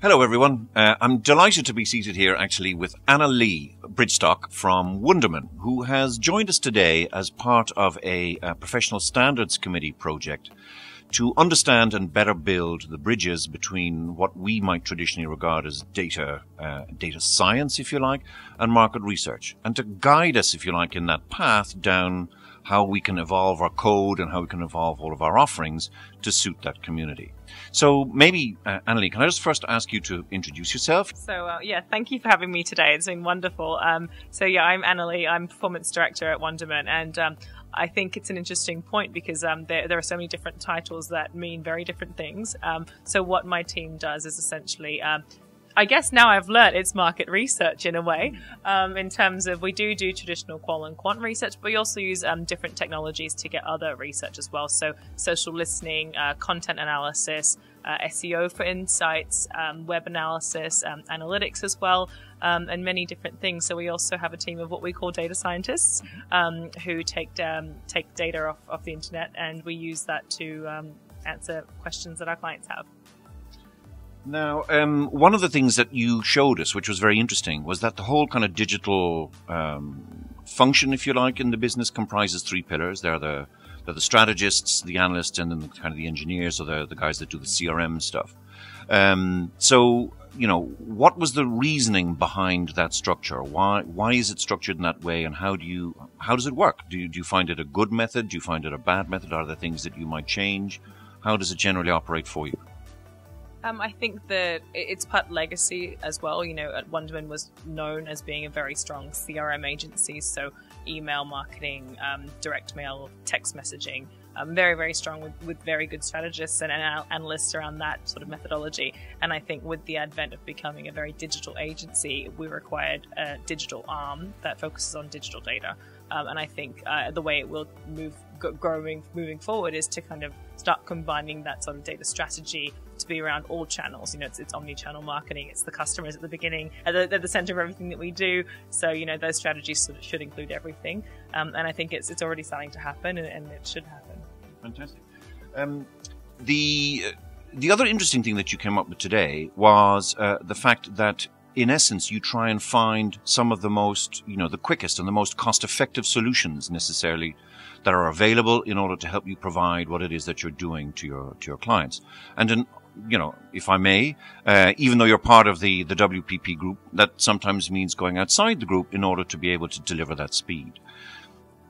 Hello, everyone. I'm delighted to be seated here, actually, with Anna Lee Bridgestock from Wunderman, who has joined us today as part of a professional standards committee project to understand and better build the bridges between what we might traditionally regard as data science, if you like, and market research, and to guide us, if you like, in that path down how we can evolve our code and how we can evolve all of our offerings to suit that community. So maybe, Annalie, can I just first ask you to introduce yourself? So, thank you for having me today. It's been wonderful. I'm Annalie. I'm Performance Director at Wunderman, and I think it's an interesting point because there are so many different titles that mean very different things. So what my team does is essentially I guess now I've learned it's market research in a way, in terms of we do traditional qual and quant research, but we also use different technologies to get other research as well. So social listening, content analysis, SEO for insights, web analysis, analytics as well, and many different things. So we also have a team of what we call data scientists who take data off the internet, and we use that to answer questions that our clients have. Now, one of the things that you showed us, which was very interesting, was that the whole kind of digital function, if you like, in the business comprises three pillars. They're the strategists, the analysts, and then the engineers, or the guys that do the CRM stuff. So, what was the reasoning behind that structure? Why is it structured in that way, and how does it work? Do you find it a good method? Do you find it a bad method? Are there things that you might change? How does it generally operate for you? I think that it's part legacy as well. At Wunderman was known as being a very strong CRM agency, so email marketing, direct mail, text messaging, very, very strong with very good strategists and analysts around that sort of methodology. And I think with the advent of becoming a very digital agency, we required a digital arm that focuses on digital data. And I think the way it will moving forward is to kind of start combining that sort of data strategy to be around all channels. It's omni-channel marketing. It's the customers at the beginning, at the center of everything that we do. So, those strategies sort of should include everything. And I think it's already starting to happen, and it should happen. Fantastic. The other interesting thing that you came up with today was the fact that, in essence, you try and find some of the most, the quickest and the most cost-effective solutions necessarily that are available in order to help you provide what it is that you're doing to your clients. And if I may, even though you're part of the WPP group, that sometimes means going outside the group in order to be able to deliver that speed.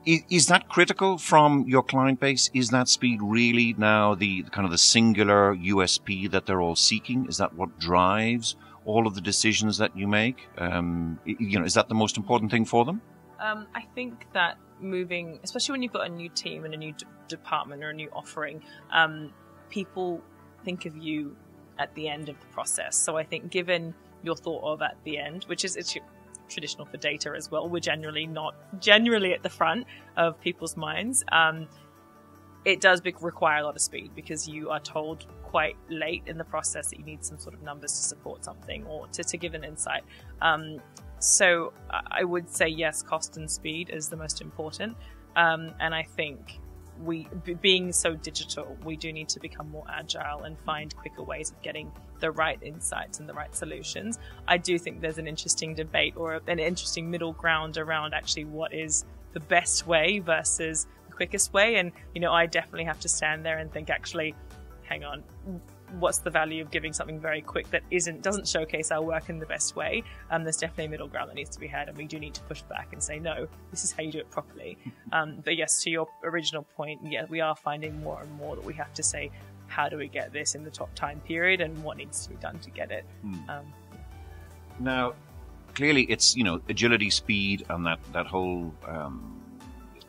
Is that critical from your client base? Is that speed really now the kind of the singular USP that they're all seeking? Is that what drives all of the decisions that you make? Is that the most important thing for them? I think that moving, especially when you've got a new team and a new department or a new offering, people think of you at the end of the process. So I think given you're thought of at the end, which is it's traditional for data as well, we're generally at the front of people's minds. It does require a lot of speed because you are told quite late in the process that you need some sort of numbers to support something or to give an insight. So I would say yes, cost and speed is the most important. And I think being so digital, we do need to become more agile and find quicker ways of getting the right insights and the right solutions. I do think there's an interesting debate or an interesting middle ground around actually what is the best way versus the quickest way. And, I definitely have to stand there and think, actually, hang on, what's the value of giving something very quick that doesn't showcase our work in the best way? There's definitely a middle ground that needs to be had, and we do need to push back and say, no, this is how you do it properly. But yes, to your original point, we are finding more and more that we have to say, how do we get this in the top time period and what needs to be done to get it? Now, clearly it's, agility, speed, and that whole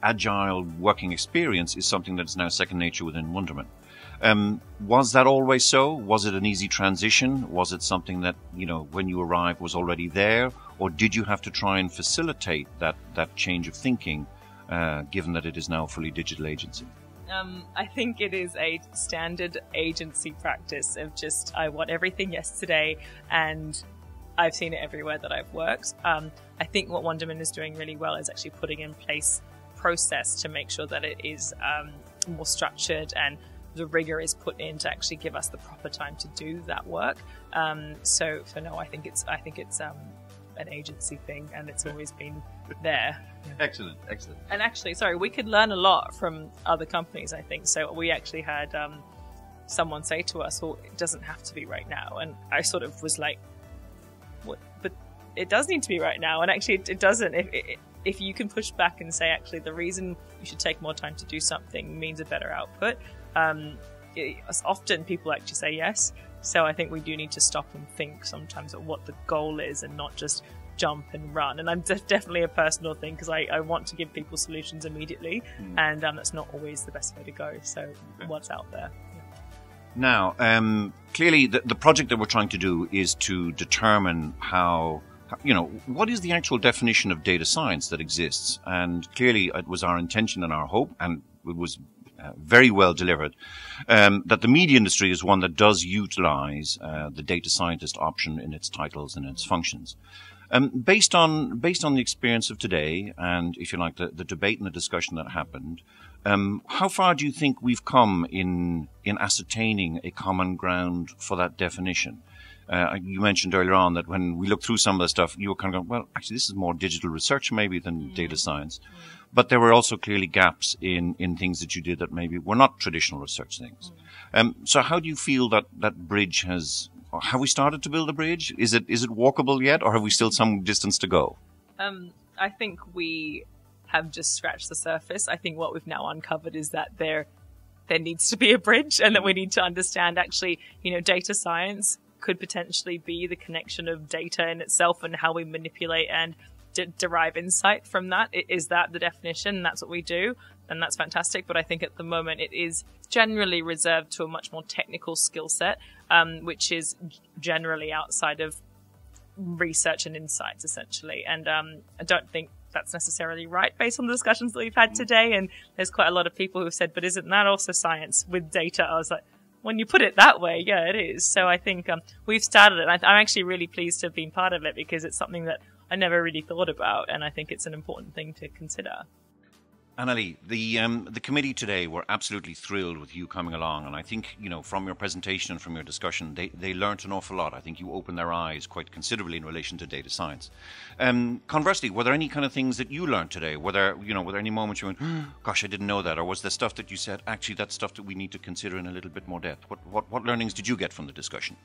agile working experience is something that's now second nature within Wunderman. Was that always so? Was it an easy transition? Was it something that, when you arrived was already there? Or did you have to try and facilitate that change of thinking, given that it is now a fully digital agency? I think it is a standard agency practice of just, I want everything yesterday, and I've seen it everywhere that I've worked. I think what Wunderman is doing really well is actually putting in place process to make sure that it is more structured and the rigor is put in to actually give us the proper time to do that work. So no, I think it's an agency thing, and it's always been there. Excellent. And actually, sorry, we could learn a lot from other companies, I think. So we actually had someone say to us, well, it doesn't have to be right now. And I sort of was like, what? But it does need to be right now. And actually, it doesn't. If you can push back and say, actually, the reason you should take more time to do something means a better output, often people actually say yes. So I think we do need to stop and think sometimes at what the goal is and not just jump and run. And I'm definitely a personal thing, because I want to give people solutions immediately, and that's not always the best way to go. So what's out there? Now, clearly the project that we're trying to do is to determine how, what is the actual definition of data science that exists? And clearly it was our intention and our hope, and it was very well delivered, that the media industry is one that does utilize the data scientist option in its titles and its functions. Based on the experience of today, and if you like, the debate and the discussion that happened, how far do you think we've come in ascertaining a common ground for that definition? You mentioned earlier on that when we looked through some of the stuff, you were kind of going, well, actually, this is more digital research maybe than data science. But there were also clearly gaps in things that you did that maybe were not traditional research things. So how do you feel that bridge has, or have we started to build a bridge? Is it walkable yet, or have we still some distance to go? I think we have just scratched the surface. I think what we've now uncovered is that there needs to be a bridge, and that we need to understand actually, data science could potentially be the connection of data in itself and how we manipulate and derive insight from that. Is that the definition? That's what we do, and that's fantastic. But I think at the moment it is generally reserved to a much more technical skill set, which is generally outside of research and insights, essentially. And I don't think that's necessarily right based on the discussions that we've had today. And there's quite a lot of people who've said, but isn't that also science with data? I was like, when you put it that way, yeah, it is. So I think we've started it. I'm actually really pleased to have been part of it, because it's something that I never really thought about, and I think it's an important thing to consider. Annalie, the committee today were absolutely thrilled with you coming along, and I think, from your presentation and from your discussion, they learnt an awful lot. I think you opened their eyes quite considerably in relation to data science. Conversely, were there any kind of things that you learned today? Were there any moments you went, gosh, I didn't know that? Or was there stuff that you said, actually, that's stuff that we need to consider in a little bit more depth? What learnings did you get from the discussion?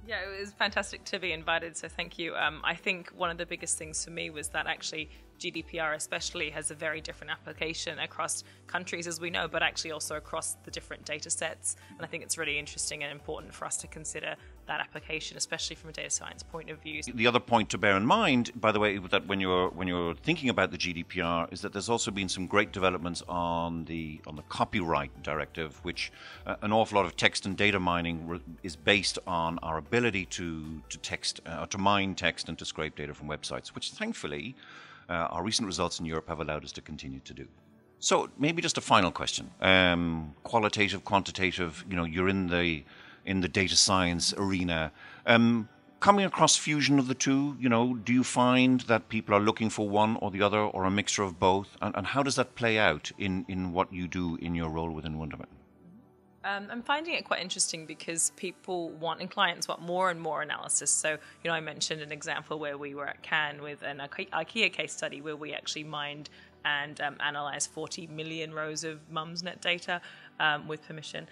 Yeah, it was fantastic to be invited, so thank you. I think one of the biggest things for me was that actually GDPR especially has a very different application across countries, as we know, but actually also across the different data sets. And I think it's really interesting and important for us to consider that application, especially from a data science point of view. The other point to bear in mind, by the way, that when you're thinking about the GDPR, is that there's also been some great developments on the copyright directive, which an awful lot of text and data mining is based on our ability to text, to mine text and to scrape data from websites, which thankfully our recent results in Europe have allowed us to continue to do. So maybe just a final question: qualitative, quantitative. You're in the data science arena. Coming across fusion of the two, do you find that people are looking for one or the other, or a mixture of both? And how does that play out in what you do in your role within Wunderman? I'm finding it quite interesting, because people want, and clients want, more and more analysis. So, I mentioned an example where we were at Cannes with an IKEA case study where we actually mined and analyzed 40 million rows of Mumsnet data with permission.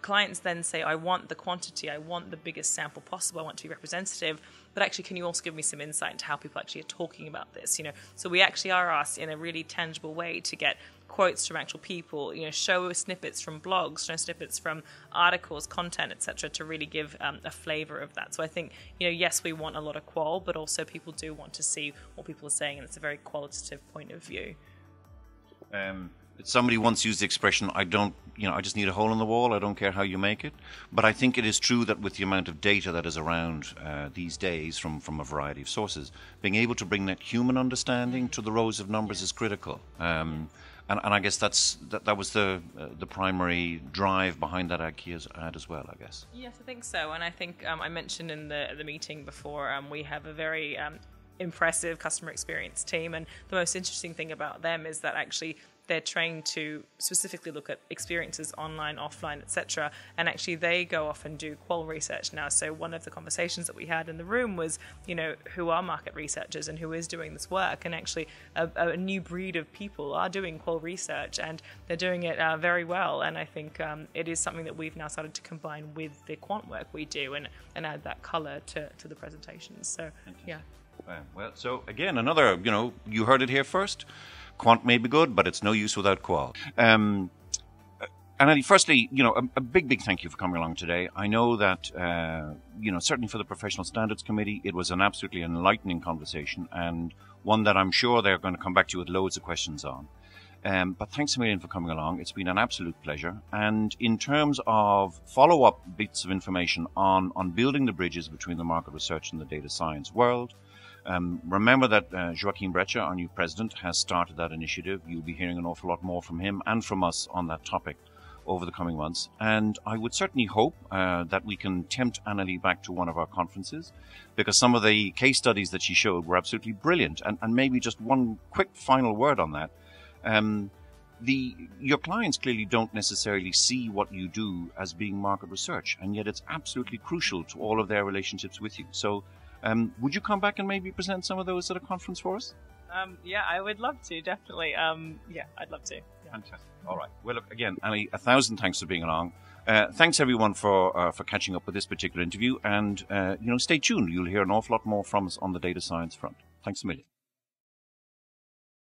Clients then say, I want the quantity, I want the biggest sample possible, I want to be representative, but actually, can you also give me some insight into how people actually are talking about this? So we actually are asked in a really tangible way to get quotes from actual people, show snippets from blogs, show snippets from articles, content, etc., to really give a flavor of that. So I think, yes, we want a lot of qual, but also people do want to see what people are saying, and it's a very qualitative point of view. Somebody once used the expression, I just need a hole in the wall, I don't care how you make it. But I think it is true that with the amount of data that is around these days from a variety of sources, being able to bring that human understanding to the rows of numbers is critical. And I guess that was the primary drive behind that IKEA's ad as well, I guess. Yes, I think so. And I think I mentioned in the meeting before, we have a very impressive customer experience team. And the most interesting thing about them is that actually they're trained to specifically look at experiences online, offline, etc. And actually they go off and do qual research now. So one of the conversations that we had in the room was, who are market researchers and who is doing this work? And actually a new breed of people are doing qual research, and they're doing it very well. And I think it is something that we've now started to combine with the quant work we do and add that color to the presentations. So, yeah. Well, so again, another, you heard it here first. Quant may be good, but it's no use without qual. And firstly, a big thank you for coming along today. I know that, certainly for the Professional Standards Committee, it was an absolutely enlightening conversation, and one that I'm sure they're going to come back to you with loads of questions on. But thanks a million for coming along. It's been an absolute pleasure. And in terms of follow-up bits of information on building the bridges between the market research and the data science world, remember that Joachim Brecher, our new president, has started that initiative. You'll be hearing an awful lot more from him and from us on that topic over the coming months. And I would certainly hope that we can tempt Annalie back to one of our conferences, because some of the case studies that she showed were absolutely brilliant. And maybe just one quick final word on that. Your clients clearly don't necessarily see what you do as being market research, and yet it's absolutely crucial to all of their relationships with you. So would you come back and maybe present some of those at a conference for us? Yeah, I would love to, definitely. Yeah, I'd love to. Yeah. Fantastic. All right. Well, look, again, Annie, 1,000 thanks for being along. Thanks, everyone, for catching up with this particular interview. And, stay tuned. You'll hear an awful lot more from us on the data science front. Thanks a million.